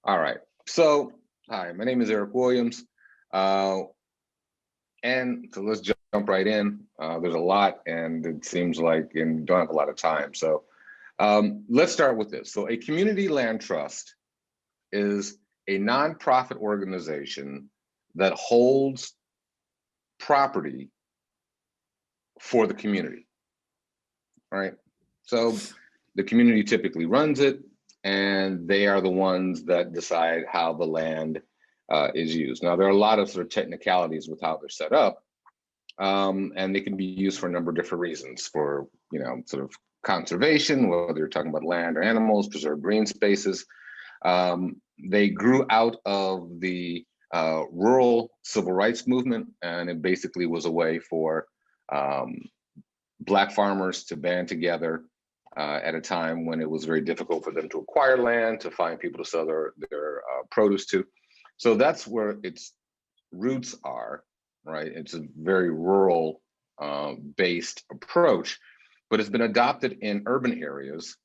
All right. So, hi, my name is Eric Williams. Uh, and so let's jump right in. There's a lot, and it seems like and don't have a lot of time. So let's start with this. So a community land trust is a nonprofit organization that holds property for the community, right? So the community typically runs it, and they are the ones that decide how the land is used. Now, there are a lot of sort of technicalities with how they're set up, and they can be used for a number of different reasons for, sort of conservation, whether you're talking about land or animals, preserve green spaces. They grew out of the rural civil rights movement, and it basically was a way for Black farmers to band together at a time when it was very difficult for them to acquire land, to find people to sell their produce to. So that's where its roots are, right? It's a very rural based approach, but it's been adopted in urban areas,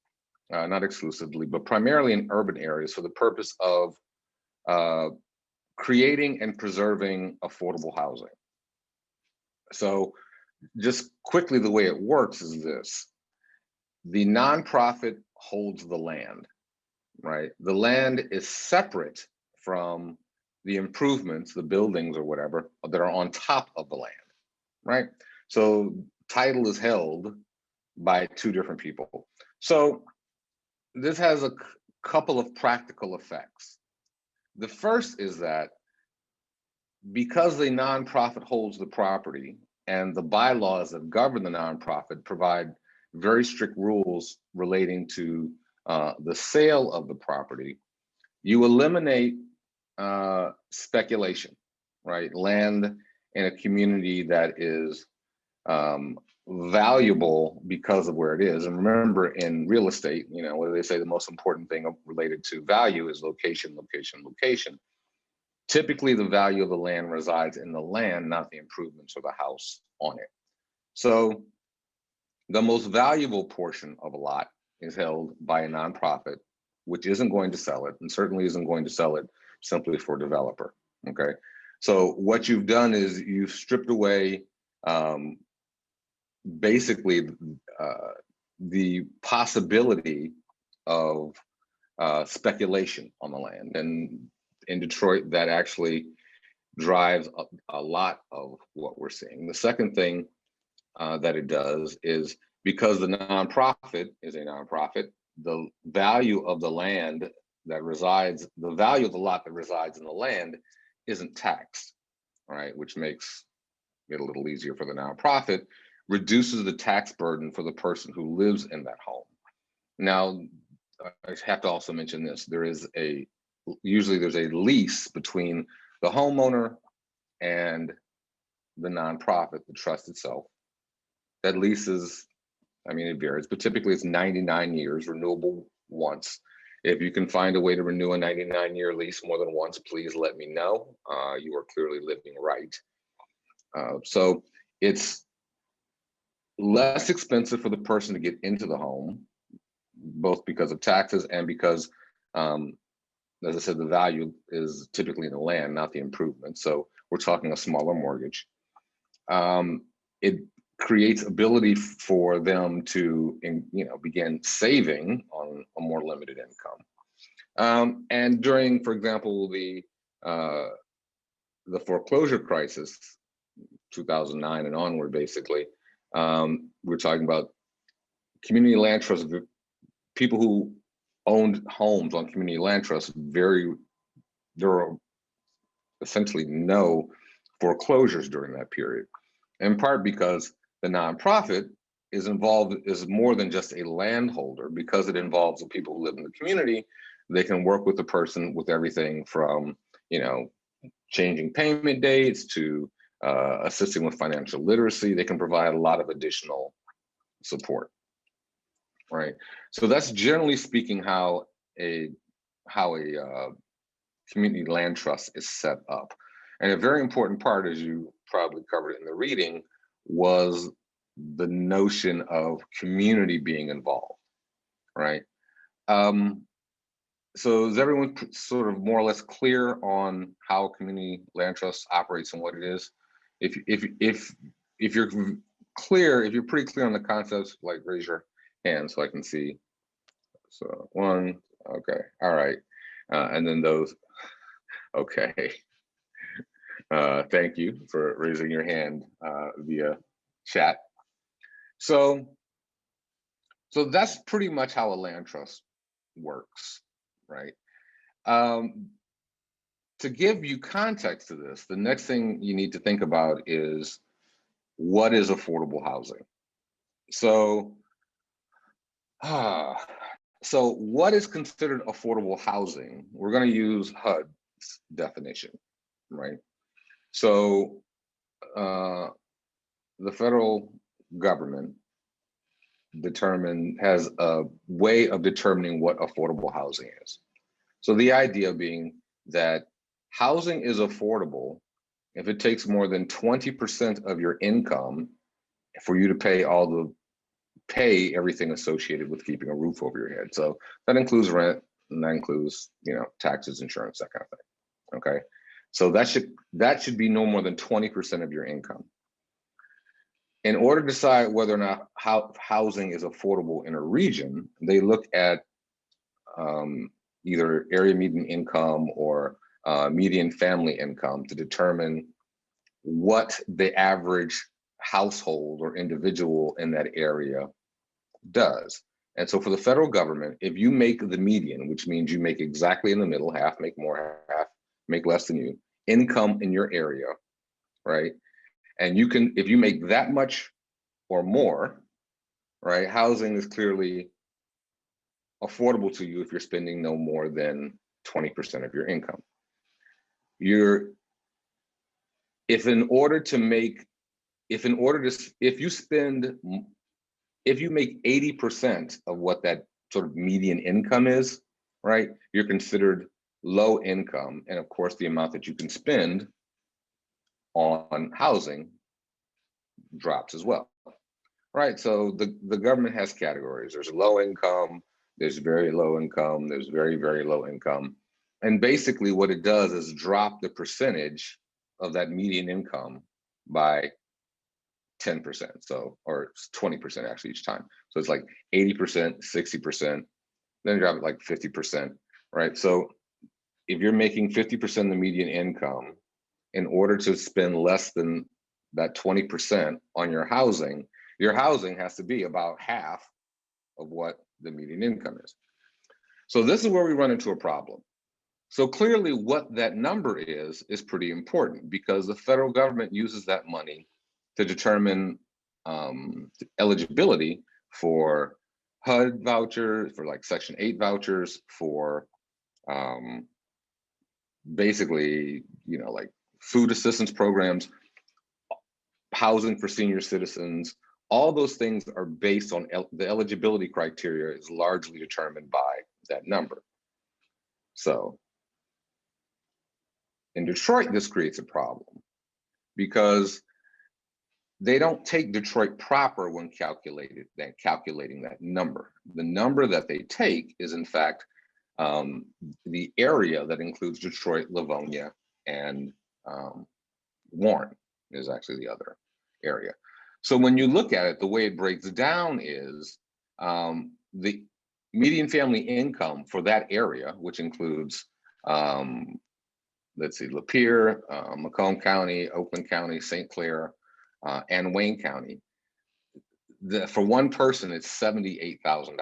not exclusively, but primarily in urban areas for the purpose of creating and preserving affordable housing. So just quickly, the way it works is this. The nonprofit holds the land, right? The land is separate from the improvements, the buildings or whatever, that are on top of the land, right? So title is held by two different people. So this has a couple of practical effects. The first is that because the nonprofit holds the property and the bylaws that govern the nonprofit provide very strict rules relating to the sale of the property, you eliminate speculation, right? Land in a community that is valuable because of where it is. And remember, in real estate, what do they say? The most important thing related to value is location, location, location. Typically, the value of the land resides in the land, not the improvements or the house on it. So the most valuable portion of a lot is held by a nonprofit, which isn't going to sell it and certainly isn't going to sell it simply for a developer, okay? So what you've done is you've stripped away basically the possibility of speculation on the land. And in Detroit, that actually drives a lot of what we're seeing. The second thing that it does is, because the nonprofit is a nonprofit, the value of the land that resides, the value of the lot that resides in the land isn't taxed, right? Which makes it a little easier for the nonprofit, reduces the tax burden for the person who lives in that home. Now, I have to also mention this. Usually there's a lease between the homeowner and the nonprofit, the trust itself. That lease is, it varies, but typically it's 99 years, renewable once. If you can find a way to renew a 99-year lease more than once, please let me know. You are clearly living right. So it's less expensive for the person to get into the home, both because of taxes and because, as I said, the value is typically in the land, not the improvement. So we're talking a smaller mortgage. It creates ability for them to, begin saving on a more limited income. And during, for example, the foreclosure crisis, 2009 and onward, basically, we're talking about community land trusts. People who owned homes on community land trusts, there were essentially no foreclosures during that period, in part because the nonprofit is more than just a landholder. Because it involves the people who live in the community, they can work with the person with everything from, changing payment dates to assisting with financial literacy. They can provide a lot of additional support, right? So that's generally speaking how a community land trust is set up. And a very important part, as you probably covered in the reading, was the notion of community being involved, right? So is everyone sort of more or less clear on how community land trust operates and what it is? If you're clear, if you're pretty clear on the concepts, like raise your hand so I can see. So one, okay, all right, and then those, okay. Thank you for raising your hand via chat. So that's pretty much how a land trust works, right? To give you context to this, the next thing you need to think about is what is affordable housing? So, so what is considered affordable housing? We're going to use HUD's definition, right? So the federal government has a way of determining what affordable housing is. So the idea being that housing is affordable if it takes more than 20% of your income for you to pay everything associated with keeping a roof over your head. So that includes rent, and that includes, taxes, insurance, that kind of thing. Okay. So that should be no more than 20% of your income. In order to decide whether or not housing is affordable in a region, they look at either area median income or median family income to determine what the average household or individual in that area does. And so for the federal government, if you make the median, which means you make exactly in the middle, half make more, half make less than you, income in your area, right? And if you make that much or more, right, housing is clearly affordable to you if you're spending no more than 20% of your income. If you make 80% of what that sort of median income is, right, you're considered low income. And of course, the amount that you can spend on housing drops as well, right? So the government has categories. There's low income, there's very low income, there's very, very low income. And basically what it does is drop the percentage of that median income by 10%, or 20% actually each time. So it's like 80%, 60%, then drop it like 50%, right? So if you're making 50% of the median income, in order to spend less than that 20% on your housing has to be about half of what the median income is. So this is where we run into a problem. So clearly what that number is pretty important, because the federal government uses that money to determine eligibility for HUD vouchers, for like Section 8 vouchers, for basically, like food assistance programs, housing for senior citizens. All those things are based on the eligibility criteria is largely determined by that number. So in Detroit, this creates a problem because they don't take Detroit proper when calculating that number. The number that they take is in fact the area that includes Detroit, Livonia, and Warren is actually the other area. So when you look at it, the way it breaks down is the median family income for that area, which includes, let's see, Lapeer, Macomb County, Oakland County, St. Clair, and Wayne County. For one person, it's $78,000.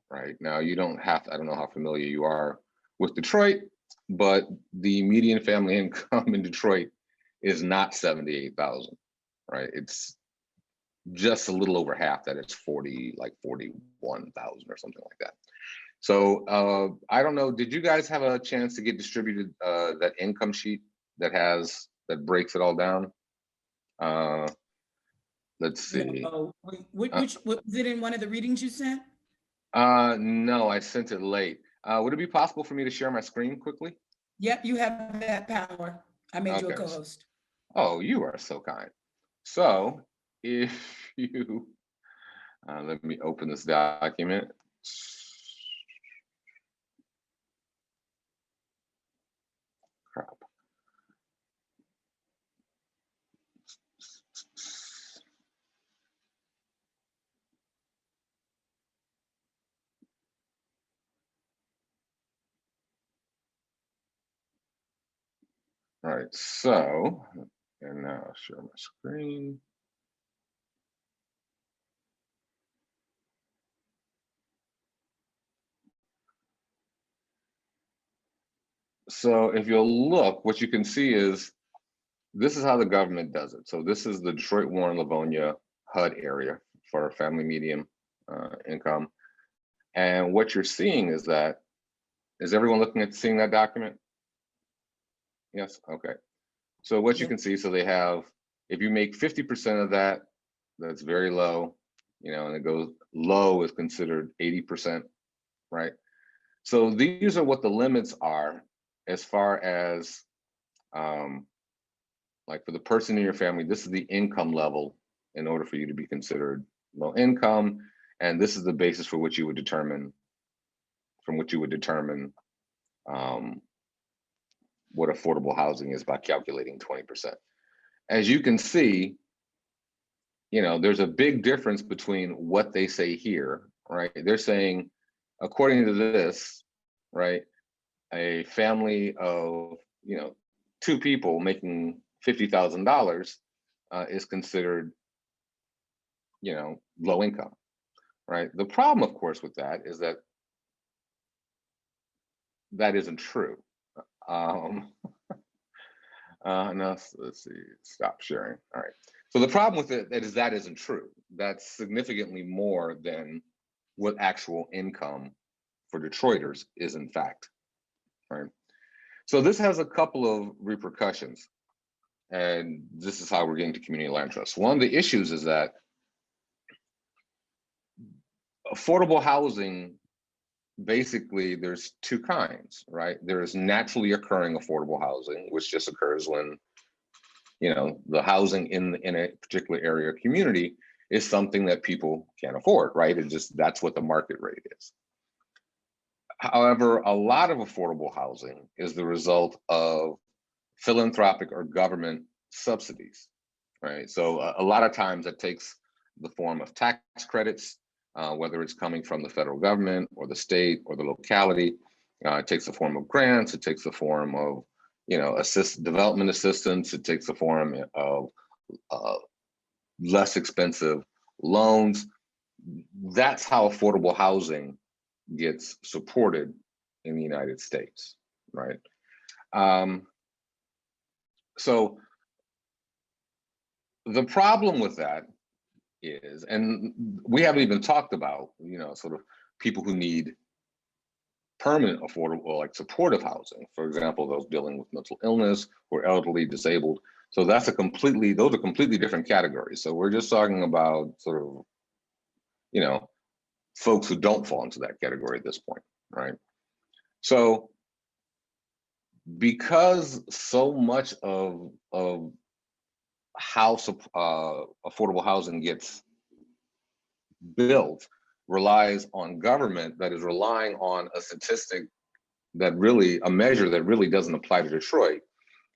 Right now, I don't know how familiar you are with Detroit, but the median family income in Detroit is not 78,000, right? It's just a little over half that. It's 41,000 or something like that. So I don't know, did you guys have a chance to get distributed that income sheet that breaks it all down? Let's see. No. Which was it in one of the readings you sent? No, I sent it late. Would it be possible for me to share my screen quickly? Yep, you have that power. I made you a co-host. Oh, you are so kind. So if you, let me open this document. crap. All right, so, and now I'll share my screen. So if you'll look, what you can see is this is how the government does it. So this is the Detroit, Warren, Livonia, HUD area for family medium income. And what you're seeing is that, is everyone looking at seeing that document? Yes, okay. So what you can see, so they have, if you make 50% of that, that's very low, you know, and it goes low is considered 80%, right? So these are what the limits are as far as like for the person in your family, this is the income level in order for you to be considered low income. And this is the basis for which you would determine, what affordable housing is by calculating 20%. As you can see, you know, there's a big difference between what they say here, right? They're saying, according to this, right, a family of, you know, 2 people making $50,000 is considered, you know, low income, right? The problem, of course, with that is that that isn't true. No, let's see, stop sharing. All right. So the problem with it is that isn't true. That's significantly more than what actual income for Detroiters is in fact, right? So this has a couple of repercussions, and this is how we're getting to community land trusts. One of the issues is that affordable housing, basically there's 2 kinds, right? There's naturally occurring affordable housing, which just occurs when, you know, the housing in a particular area or community is something that people can't afford, right? It just, that's what the market rate is. However, a lot of affordable housing is the result of philanthropic or government subsidies, right? So a lot of times it takes the form of tax credits, whether it's coming from the federal government or the state or the locality. It takes the form of grants. It takes the form of, you know, development assistance. It takes the form of less expensive loans. That's how affordable housing gets supported in the United States, right? So the problem with that is, and we haven't even talked about, you know, sort of people who need permanent affordable, like supportive housing, for example, those dealing with mental illness or elderly, disabled. So those are completely different categories. So we're just talking about sort of, you know, folks who don't fall into that category at this point, right? So because so much of how affordable housing gets built relies on government that is relying on a statistic that really, a measure that really doesn't apply to Detroit.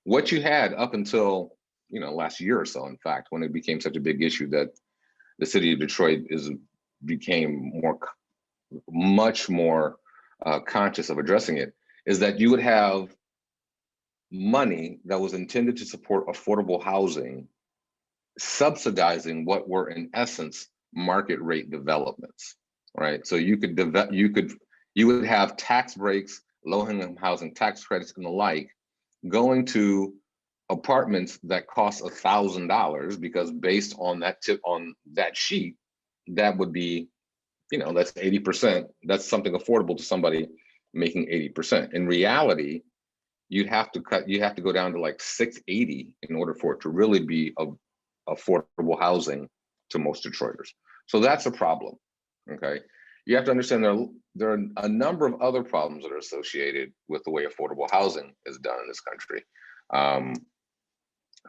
What you had up until, you know, last year or so, in fact, when it became such a big issue that the city of Detroit became much more conscious of addressing it, is that you would have money that was intended to support affordable housing subsidizing what were in essence market rate developments, right? So you would have tax breaks, low-income housing tax credits and the like going to apartments that cost $1,000, because based on that sheet, that would be, you know, that's 80%. That's something affordable to somebody making 80%. In reality, you have to go down to like 680 in order for it to really be affordable housing to most Detroiters. So that's a problem, okay? You have to understand there are a number of other problems that are associated with the way affordable housing is done in this country.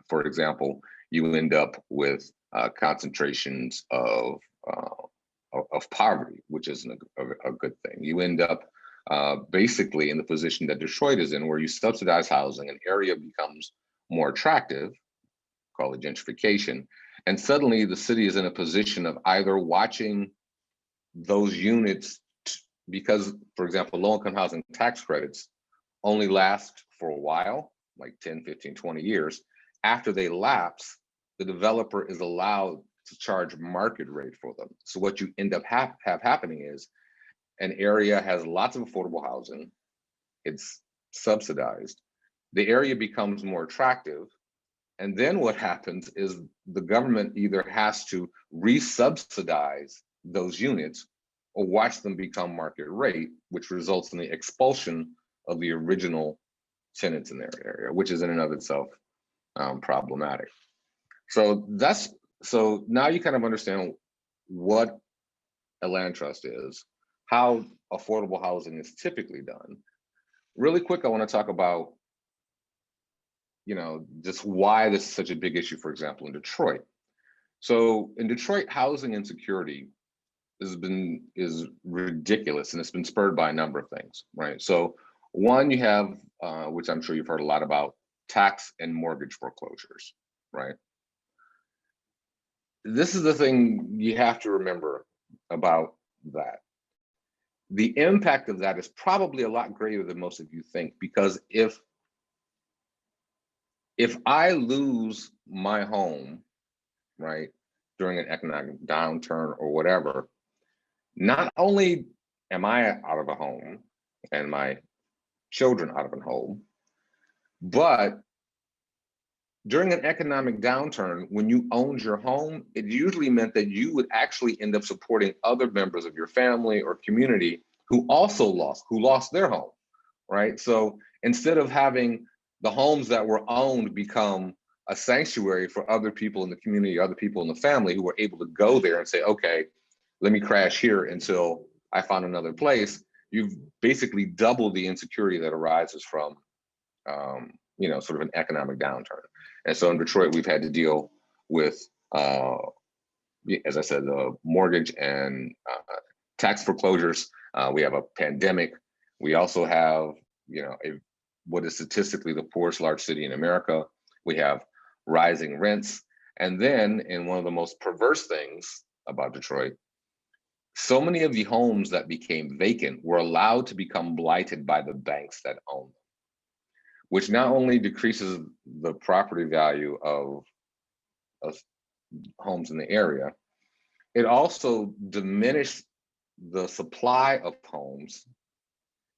For example, you end up with concentrations of poverty, which isn't a good thing. You end up basically in the position that Detroit is in, where you subsidize housing, an area becomes more attractive, call it gentrification, and suddenly the city is in a position of either watching those units, because, for example, low-income housing tax credits only last for a while, like 10, 15, 20 years. After they lapse, the developer is allowed to charge market rate for them. So what you end up have happening is an area has lots of affordable housing, it's subsidized, the area becomes more attractive, and then what happens is the government either has to re-subsidize those units or watch them become market rate, which results in the expulsion of the original tenants in their area, which is in and of itself problematic. So now you kind of understand what a land trust is, how affordable housing is typically done. Really quick, I want to talk about, just why this is such a big issue, for example, in Detroit. So in Detroit, housing insecurity is ridiculous, and it's been spurred by a number of things, right? So one, you have, which I'm sure you've heard a lot about, tax and mortgage foreclosures, right? This is the thing you have to remember about that. The impact of that is probably a lot greater than most of you think, because if I lose my home, right, during an economic downturn or whatever, not only am I out of a home and my children out of a home, but during an economic downturn, when you owned your home, it usually meant that you would actually end up supporting other members of your family or community who also lost their home, right? So instead of having the homes that were owned become a sanctuary for other people in the community, other people in the family who were able to go there and say, okay, let me crash here until I find another place, you've basically doubled the insecurity that arises from sort of an economic downturn. And so in Detroit, we've had to deal with, as I said, the mortgage and tax foreclosures. We have a pandemic. We also have, what is statistically the poorest large city in America. We have rising rents. And then, in one of the most perverse things about Detroit, so many of the homes that became vacant were allowed to become blighted by the banks that own them, which not only decreases the property value of homes in the area, it also diminished the supply of homes.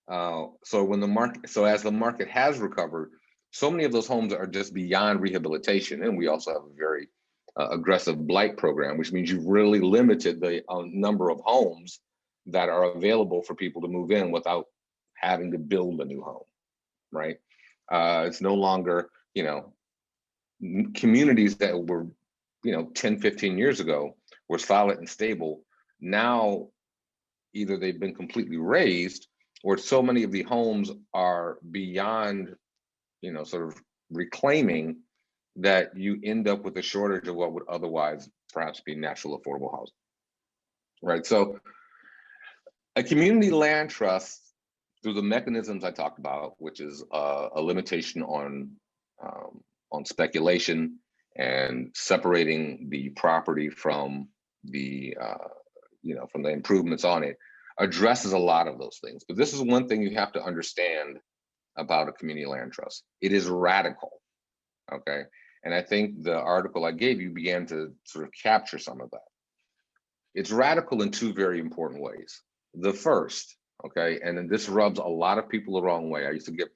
So as the market has recovered, so many of those homes are just beyond rehabilitation. And we also have a very aggressive blight program, which means you've really limited the number of homes that are available for people to move in without having to build a new home, right? It's no longer, communities that were, 10, 15 years ago were solid and stable. Now, either they've been completely razed, or so many of the homes are beyond, sort of reclaiming, that you end up with a shortage of what would otherwise perhaps be natural affordable housing, right? So a community land trust, through the mechanisms I talked about, which is a limitation on speculation and separating the property from the from the improvements on it, addresses a lot of those things. But this is one thing you have to understand about a community land trust. It is radical, okay? And I think the article I gave you began to sort of capture some of that. It's radical in two very important ways. The first, okay, and then this rubs a lot of people the wrong way. I used to give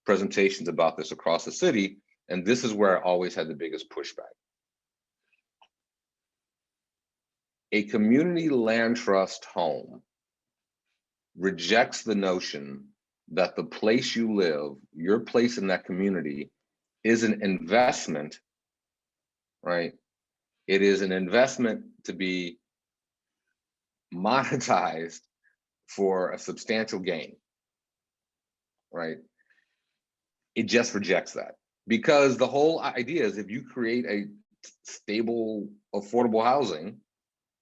presentations about this across the city, and this is where I always had the biggest pushback. A community land trust home rejects the notion that the place you live, your place in that community, is an investment, right? It is an investment to be monetized for a substantial gain, right? It just rejects that, because the whole idea is, if you create a stable, affordable housing,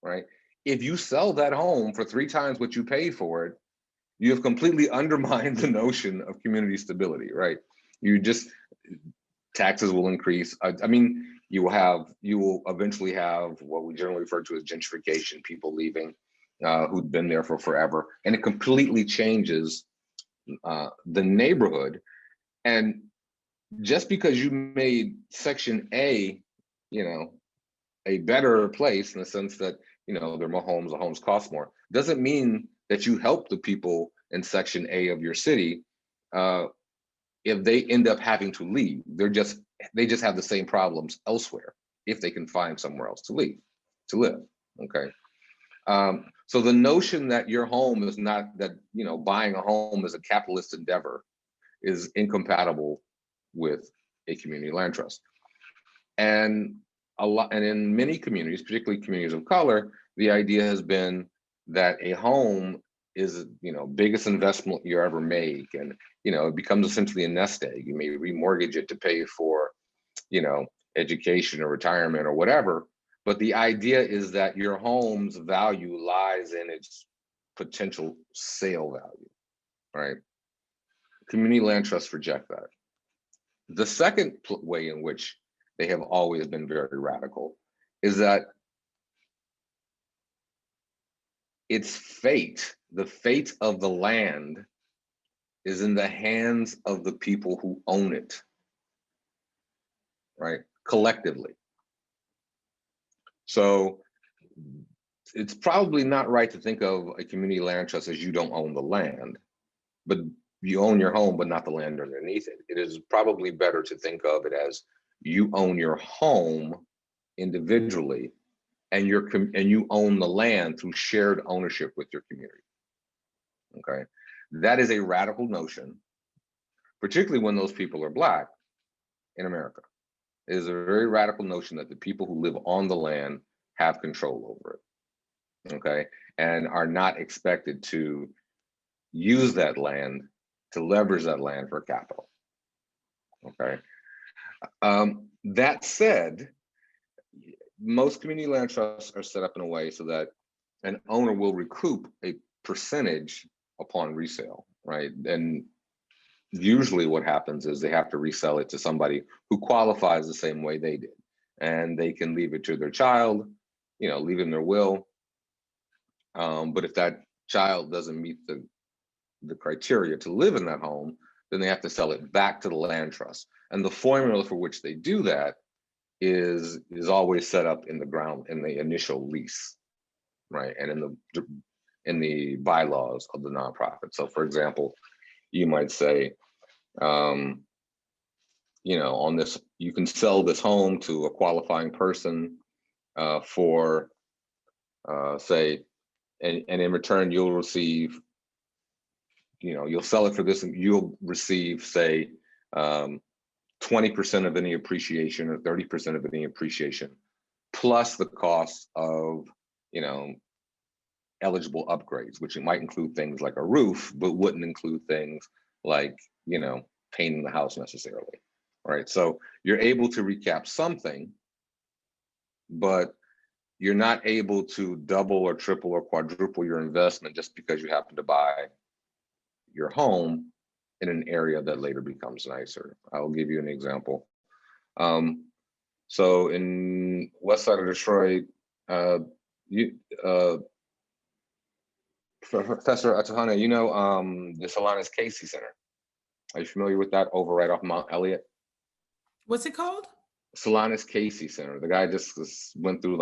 right? If you sell that home for 3 times what you paid for it, you have completely undermined the notion of community stability, right? You just, taxes will increase. I mean, you will eventually have what we generally refer to as gentrification, people leaving who've been there for forever, and it completely changes the neighborhood. And just because you made Section A, a better place in the sense that, there are more homes, the homes cost more, doesn't mean that you help the people in Section A of your city if they end up having to leave. They just have the same problems elsewhere if they can find somewhere else to live. Okay. So the notion that your home is not, that buying a home is a capitalist endeavor is incompatible with a community land trust. And in many communities, particularly communities of color, the idea has been that a home is, biggest investment you ever make, and it becomes essentially a nest egg. You may remortgage it to pay for, education or retirement or whatever, but the idea is that your home's value lies in its potential sale value, right? Community land trusts reject that. The second way in which they have always been very radical is that its fate, the fate of the land, is in the hands of the people who own it, right? Collectively. So it's probably not right to think of a community land trust as you don't own the land, but you own your home, but not the land underneath it. It is probably better to think of it as you own your home individually, and you own the land through shared ownership with your community. Okay, that is a radical notion, particularly when those people are Black in America. It is a very radical notion that the people who live on the land have control over it. Okay, and are not expected to use that land, to leverage that land for capital. Okay. That said, most community land trusts are set up in a way so that an owner will recoup a percentage upon resale, right? And usually what happens is they have to resell it to somebody who qualifies the same way they did. And they can leave it to their child, leave in their will. But if that child doesn't meet the criteria to live in that home, then they have to sell it back to the land trust. And the formula for which they do that is always set up in the initial lease, right? And in the bylaws of the nonprofit. So for example, you might say, on this, you can sell this home to a qualifying person for say, and in return you'll receive, you'll sell it for this and you'll receive, say, 20% of any appreciation or 30% of any appreciation, plus the cost of, eligible upgrades, which it might include things like a roof, but wouldn't include things like, painting the house necessarily, right? So you're able to recap something, but you're not able to double or triple or quadruple your investment just because you happen to buy your home in an area that later becomes nicer. I'll give you an example. So in west side of Detroit, Professor Atahana, the Solanus Casey Center. Are you familiar with that, over right off Mount Elliott? What's it called? Solanus Casey Center. The guy just went through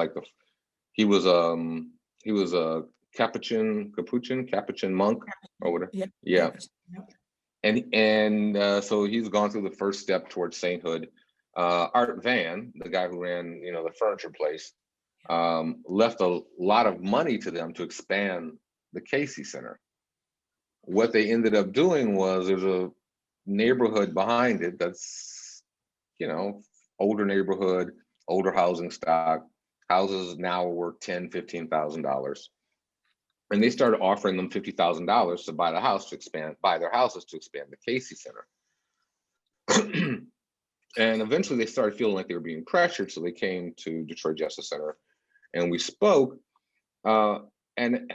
he was a Capuchin monk or whatever. Yeah. And so he's gone through the first step towards sainthood. Art Van, the guy who ran, the furniture place, left a lot of money to them to expand the Casey Center. What they ended up doing was, there's a neighborhood behind it that's, older neighborhood, older housing stock. Houses now are worth $10,000, $15,000. And they started offering them $50,000 to buy their houses to expand the Casey Center. And eventually they started feeling like they were being pressured. So they came to Detroit Justice Center and we spoke. And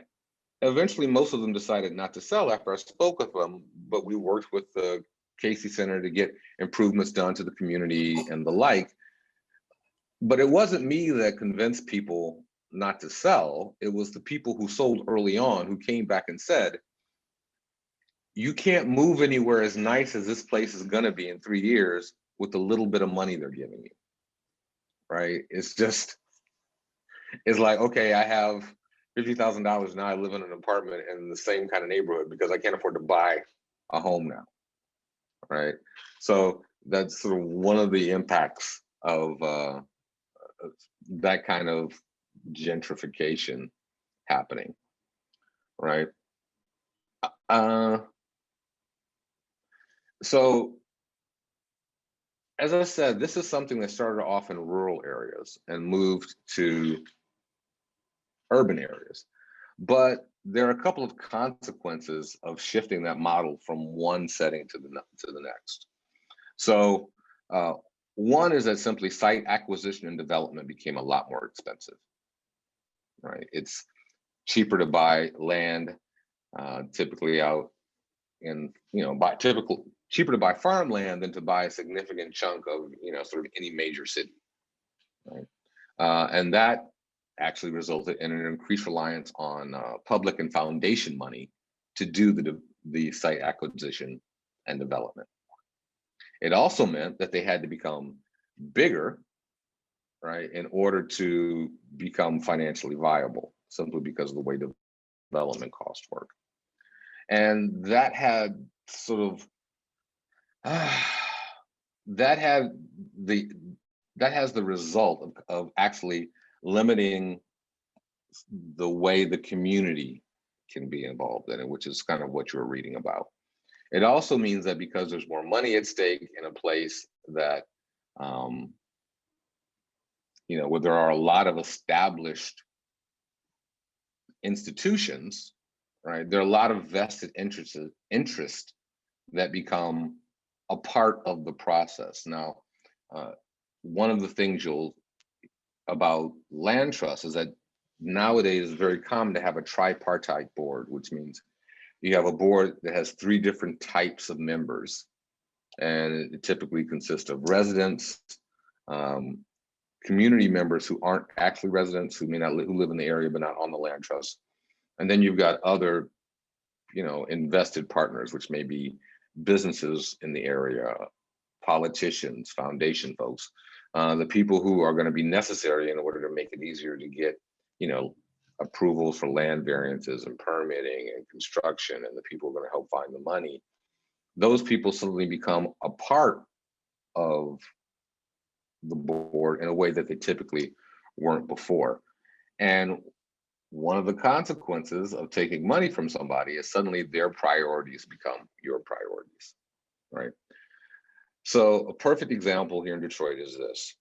Eventually, most of them decided not to sell after I spoke with them, but we worked with the Casey Center to get improvements done to the community and the like. But it wasn't me that convinced people not to sell. It was the people who sold early on who came back and said, you can't move anywhere as nice as this place is going to be in 3 years with the little bit of money they're giving you, right? It's like, okay, I have $50,000 now. I live in an apartment in the same kind of neighborhood because I can't afford to buy a home now, right? So that's sort of one of the impacts of that kind of gentrification happening, right? So as I said, this is something that started off in rural areas and moved to urban areas. But there are a couple of consequences of shifting that model from one setting to the next. So one is that simply site acquisition and development became a lot more expensive, right? It's cheaper to buy land, typically out in, cheaper to buy farmland than to buy a significant chunk of, sort of any major city, right? And that actually resulted in an increased reliance on public and foundation money to do the site acquisition and development. It also meant that they had to become bigger, right, in order to become financially viable, simply because of the way development costs work. And that had sort of that has the result of actually limiting the way the community can be involved in it, which is kind of what you're reading about. It also means that because there's more money at stake in a place that, where there are a lot of established institutions, right? There are a lot of vested interest that become a part of the process. Now, one of the things about land trusts is that nowadays it's very common to have a tripartite board, which means you have a board that has 3 different types of members, and it typically consists of residents, community members who aren't actually residents, who live in the area but not on the land trust, and then you've got other, invested partners, which may be businesses in the area, politicians, foundation folks, the people who are going to be necessary in order to make it easier to get, approvals for land variances and permitting and construction, and the people who are going to help find the money. Those people suddenly become a part of the board in a way that they typically weren't before. And one of the consequences of taking money from somebody is suddenly their priorities become your priorities, right? So a perfect example here in Detroit is this.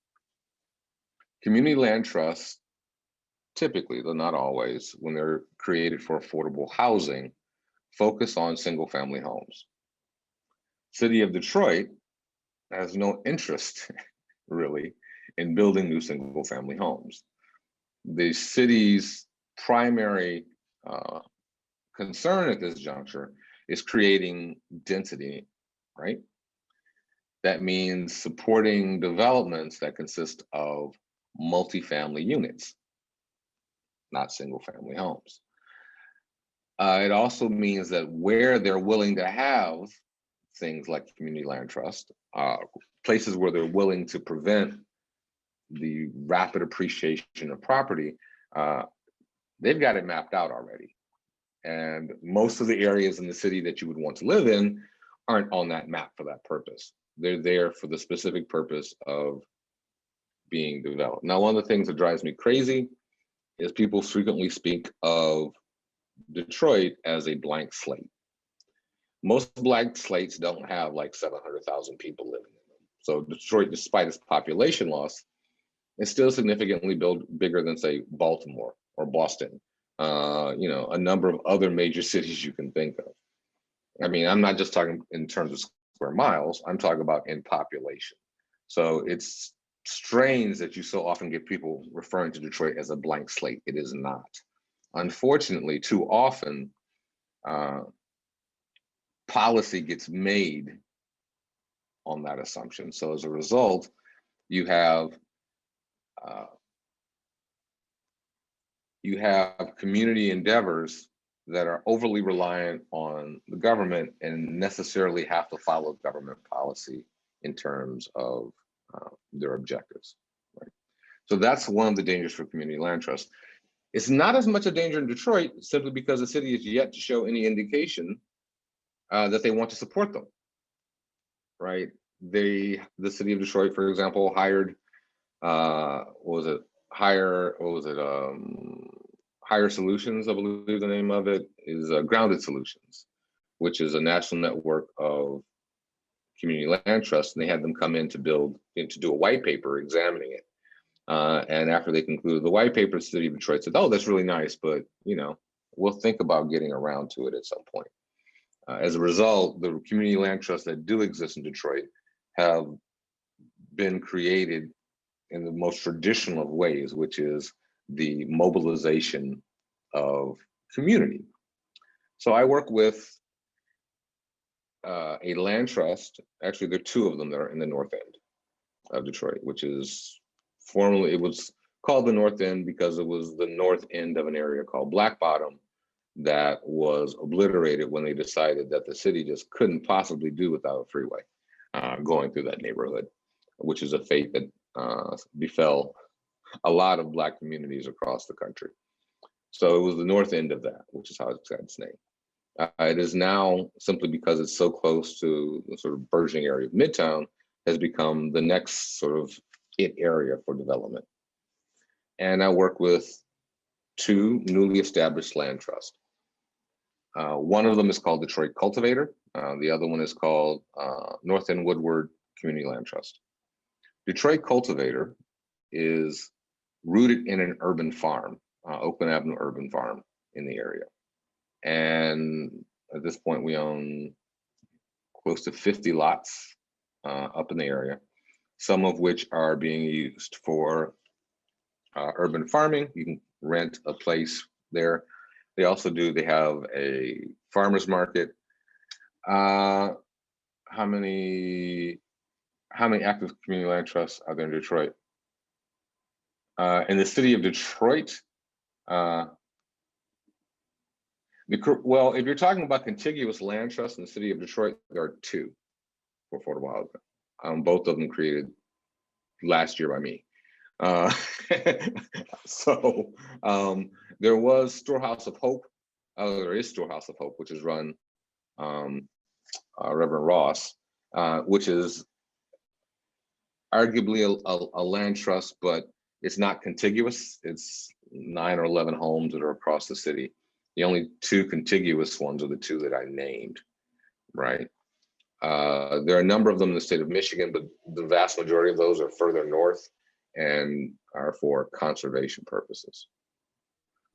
Community land trusts, typically, though not always, when they're created for affordable housing, focus on single family homes. City of Detroit has no interest really in building new single family homes. The city's primary concern at this juncture is creating density, right? That means supporting developments that consist of multifamily units, not single family homes. It also means that where they're willing to have things like community land trust, places where they're willing to prevent the rapid appreciation of property, they've got it mapped out already. And most of the areas in the city that you would want to live in aren't on that map for that purpose. They're there for the specific purpose of being developed. Now, one of the things that drives me crazy is people frequently speak of Detroit as a blank slate. Most blank slates don't have like 700,000 people living in them. So Detroit, despite its population loss, is still significantly bigger than, say, Baltimore or Boston, a number of other major cities you can think of. I mean, I'm not just talking in terms of square miles, I'm talking about in population. So it's strange that you so often get people referring to Detroit as a blank slate. It is not. unfortunately, too often, policy gets made on that assumption. So as a result, you have community endeavors that are overly reliant on the government and necessarily have to follow government policy in terms of their objectives. Right? So that's one of the dangers for community land trust. It's not as much a danger in Detroit simply because the city is yet to show any indication that they want to support them. Right? The city of Detroit, for example, hired Higher Solutions, I believe the name of it is Grounded Solutions, which is a national network of community land trusts, and they had them come in to do a white paper examining it. And after they concluded the white paper, the city of Detroit said, "Oh, that's really nice, but we'll think about getting around to it at some point." As a result, the community land trusts that do exist in Detroit have been created in the most traditional of ways, which is the mobilization of community. So I work with a land trust. Actually, there are two of them that are in the north end of Detroit, which is formerly, it was called the North End because it was the north end of an area called Black Bottom that was obliterated when they decided that the city just couldn't possibly do without a freeway going through that neighborhood, which is a fate that befell a lot of Black communities across the country. So it was the north end of that, which is how it's got its name. It is now, simply because it's so close to the sort of burgeoning area of Midtown, has become the next sort of it area for development. And I work with two newly established land trusts. One of them is called Detroit Cultivator. The other one is called North End Woodward Community Land Trust. Detroit Cultivator is rooted in an urban farm, Oakland Avenue urban farm in the area. And at this point, we own close to 50 lots up in the area, some of which are being used for urban farming. You can rent a place there. They have a farmer's market. How many active community land trusts are there in Detroit? In the city of Detroit, well, if you're talking about contiguous land trusts in the city of Detroit, there are two for affordable housing. Both of them created last year by me. So there was Storehouse of Hope. There is Storehouse of Hope, which is run Reverend Ross, which is arguably a land trust, but it's not contiguous. It's 9 or 11 homes that are across the city. The only two contiguous ones are the two that I named, right? There are a number of them in the state of Michigan, but the vast majority of those are further north and are for conservation purposes,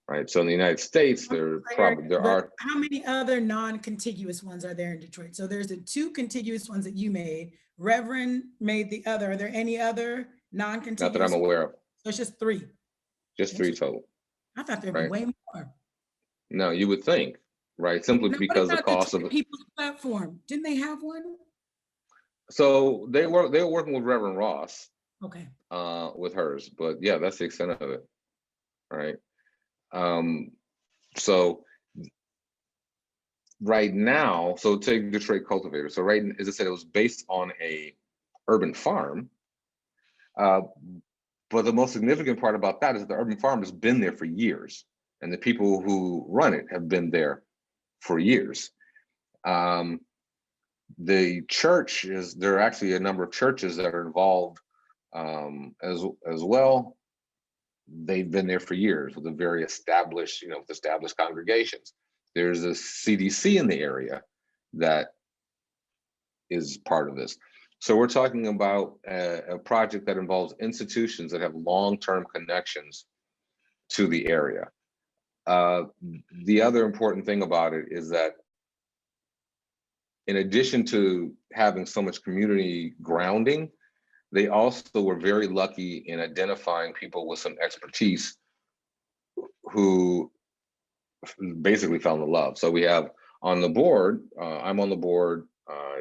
right? So in the United States, there are. How many other non-contiguous ones are there in Detroit? So there's the two contiguous ones that you made. Reverend made the other. Are there any other non-contiguous? Not that I'm aware of. So it's just three. Just three total. I thought there were way more. No, you would think, right? Simply because the cost of People's Platform, didn't they have one? So they were working with Reverend Ross. Okay. With hers, but yeah, that's the extent of it, right? So right now, so take Detroit Cultivator. So right, as I said, it was based on a urban farm. But the most significant part about that is the urban farm has been there for years, and the people who run it have been there for years. The church there are actually a number of churches that are involved as well. They've been there for years with a very established, with established congregations. There's a CDC in the area that is part of this. So we're talking about a project that involves institutions that have long-term connections to the area. The other important thing about it is that in addition to having so much community grounding, they also were very lucky in identifying people with some expertise who basically fell in love. So we have on the board, I'm on the board,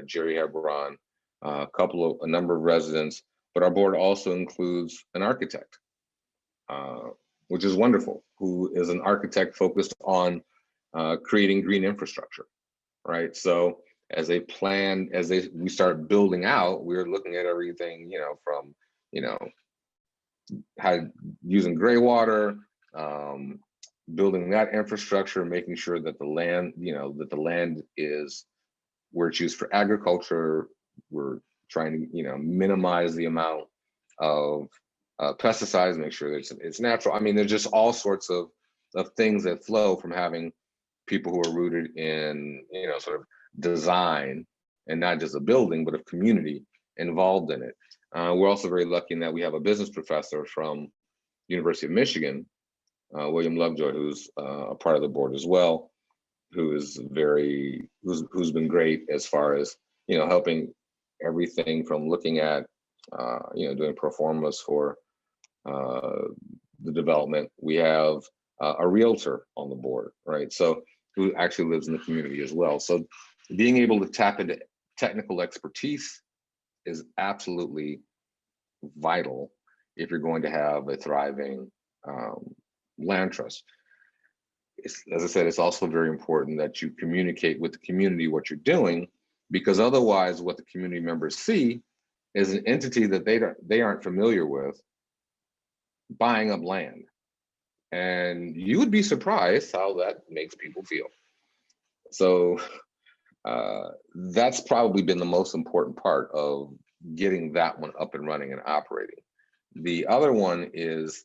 Jerry Hebron, a number of residents, but our board also includes an architect, which is wonderful, who is an architect focused on creating green infrastructure, right? So as we start building out, we're looking at everything, from, how using gray water, building that infrastructure, making sure that the land is where it's used for agriculture. We're trying to, minimize the amount of pesticides, make sure that it's natural. I mean, there's just all sorts of things that flow from having people who are rooted in, sort of design, and not just a building, but of community involved in it. We're also very lucky in that we have a business professor from University of Michigan, William Lovejoy, who's a part of the board as well, who's been great as far as, helping everything from looking at, doing pro formas for the development. We have a realtor on the board, right? So who actually lives in the community as well. So being able to tap into technical expertise is absolutely vital if you're going to have a thriving land trust. As I said, it's also very important that you communicate with the community what you're doing, because otherwise what the community members see is an entity that they aren't familiar with buying up land. And you would be surprised how that makes people feel. So that's probably been the most important part of getting that one up and running and operating. The other one is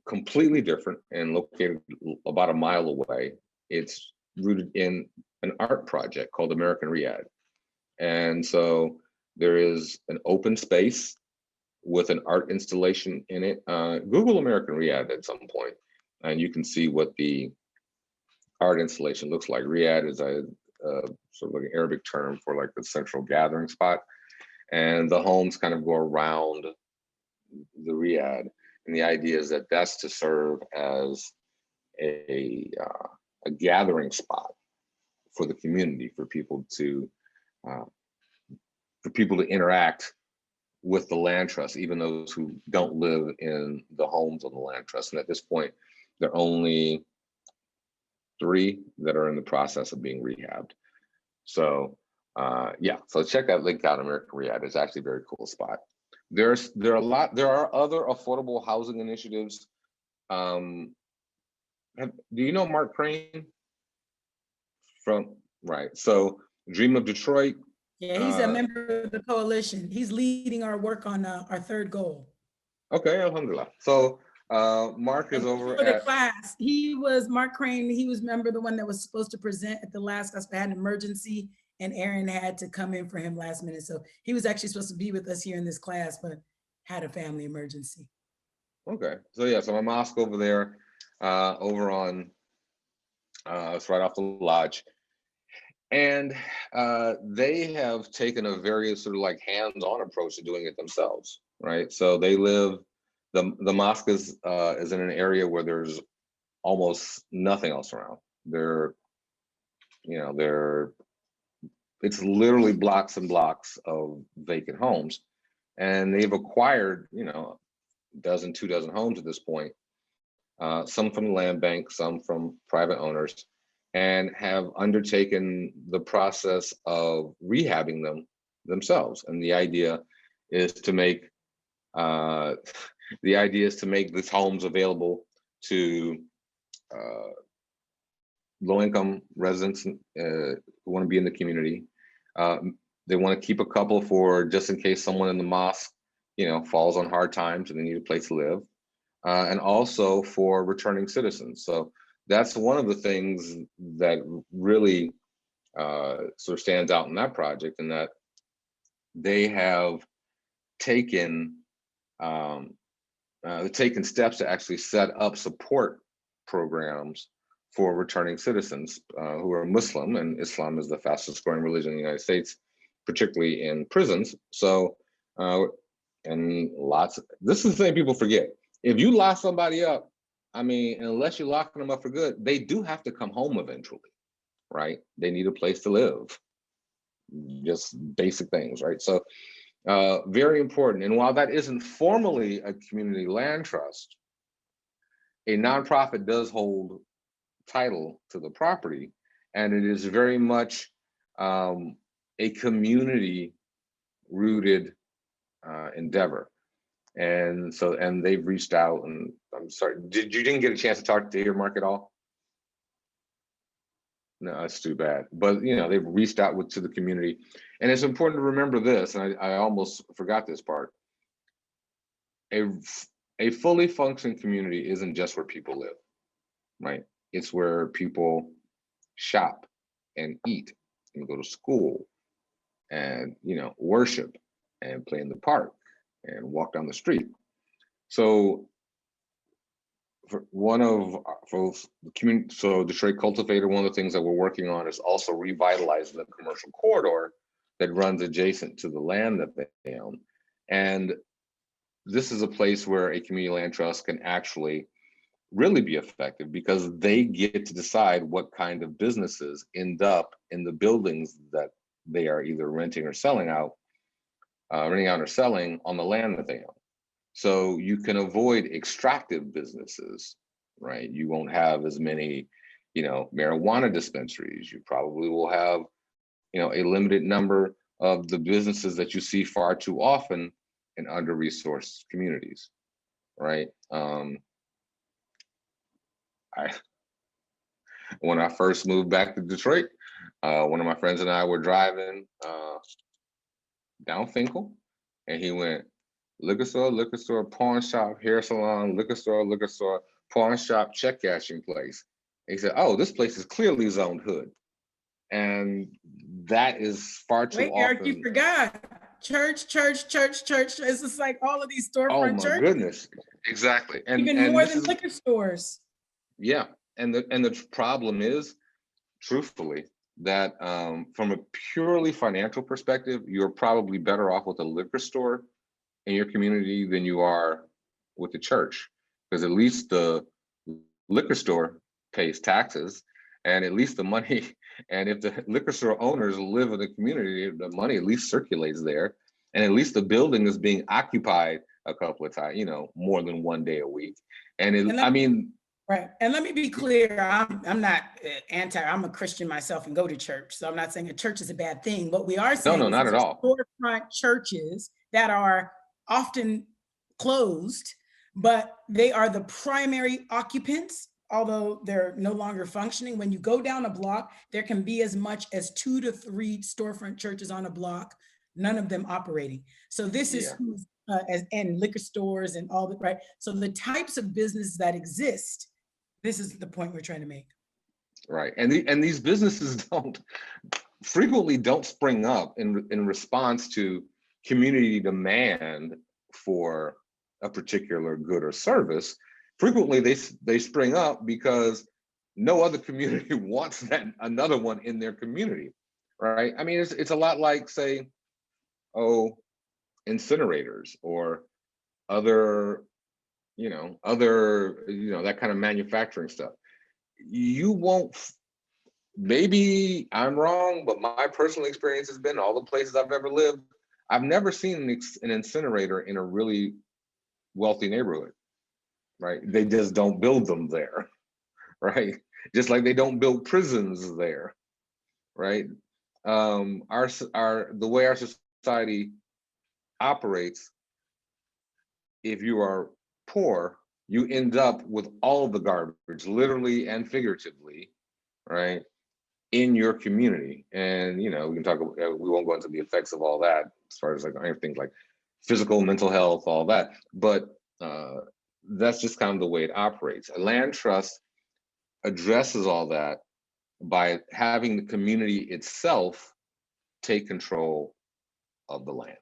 completely different and located about a mile away. It's rooted in an art project called American Riyadh. And so there is an open space with an art installation in it. Google American Riyadh at some point, and you can see what the art installation looks like. Riyadh is a sort of like an Arabic term for like the central gathering spot. And the homes kind of go around the Riyadh. And the idea is that that's to serve as a gathering spot for the community, for people to interact with the land trust, even those who don't live in the homes on the land trust. And at this point, there are only 3 that are in the process of being rehabbed. So so check that link out, American Riyadh. It's actually a very cool spot. There are other affordable housing initiatives. Do you know Mark Crane? Right. So Dream of Detroit. Yeah, he's a member of the coalition. He's leading our work on our 3rd goal. Okay, alhamdulillah. So Mark is over for the at class. Mark Crane. He was the one that was supposed to present at the last class. We had an emergency, and Aaron had to come in for him last minute. So he was actually supposed to be with us here in this class, but had a family emergency. Okay, so my mosque over there, over on, it's right off the lodge. And they have taken a very sort of like hands-on approach to doing it themselves, right? So they live, the mosque is in an area where there's almost nothing else around. It's literally blocks and blocks of vacant homes. And they've acquired, 2 dozen homes at this point, some from the land bank, some from private owners, and have undertaken the process of rehabbing them themselves. And the idea is to make these homes available to low-income residents who want to be in the community. They want to keep a couple for just in case someone in the mosque, falls on hard times and they need a place to live, and also for returning citizens. So that's one of the things that really sort of stands out in that project, and that they have taken steps to actually set up support programs for returning citizens who are Muslim, and Islam is the fastest growing religion in the United States, particularly in prisons. So, this is the thing people forget. If you lock somebody up I mean, unless you're locking them up for good, they do have to come home eventually, right? They need a place to live, just basic things, right? So very important. And while that isn't formally a community land trust, a nonprofit does hold title to the property, and it is very much a community rooted endeavor. And so, and they've reached out, and I'm sorry, you didn't get a chance to talk to Mark at all? No, that's too bad. But you know, they've reached out to the community, and it's important to remember this. And I almost forgot this part. A fully functioning community isn't just where people live, right? It's where people shop and eat and go to school and, you know, worship and play in the park and walk down the street. So for the community, so Detroit Cultivator, one of the things that we're working on is also revitalizing the commercial corridor that runs adjacent to the land that they own. And this is a place where a community land trust can actually really be effective, because they get to decide what kind of businesses end up in the buildings that they are either renting or selling out, or selling on the land that they own. So you can avoid extractive businesses, right? You won't have as many, you know, marijuana dispensaries. You probably will have, you know, a limited number of the businesses that you see far too often in under-resourced communities, right? When I first moved back to Detroit, one of my friends and I were driving down Finkel, and he went, liquor store, pawn shop, hair salon, liquor store, pawn shop, check cashing place. And he said, "Oh, this place is clearly zoned hood," and that is far too often. Eric, you forgot church. It's just like all of these storefront Oh my churches. Goodness, exactly, and even more than liquor stores. Yeah, and the problem is, truthfully, that from a purely financial perspective, you're probably better off with a liquor store in your community than you are with the church, because at least the liquor store pays taxes, and at least the money, and if the liquor store owners live in the community, the money at least circulates there, and at least the building is being occupied a couple of times, you know, more than one day a week. I mean, right. And let me be clear, I'm not I'm a Christian myself and go to church. So I'm not saying a church is a bad thing. What we are saying no, not at all. Storefront churches that are often closed, but they are the primary occupants, although they're no longer functioning. When you go down a block, there can be as much as 2 to 3 storefront churches on a block, none of them operating. So this is who's and liquor stores and all that, right? So the types of businesses that exist, this is the point we're trying to make. Right, and these businesses frequently don't spring up in response to community demand for a particular good or service. Frequently they spring up because no other community wants another one in their community, right? I mean, it's a lot like, say, incinerators or other that kind of manufacturing stuff. You won't, maybe I'm wrong, but my personal experience has been, all the places I've ever lived, I've never seen an incinerator in a really wealthy neighborhood, right? They just don't build them there, right? Just like they don't build prisons there, right? The way our society operates, if you are poor, you end up with all the garbage, literally and figuratively, right, in your community. And you know, we can talk about, we won't go into the effects of all that as far as like everything like physical, mental health, all that, but that's just kind of the way it operates. A land trust addresses all that by having the community itself take control of the land.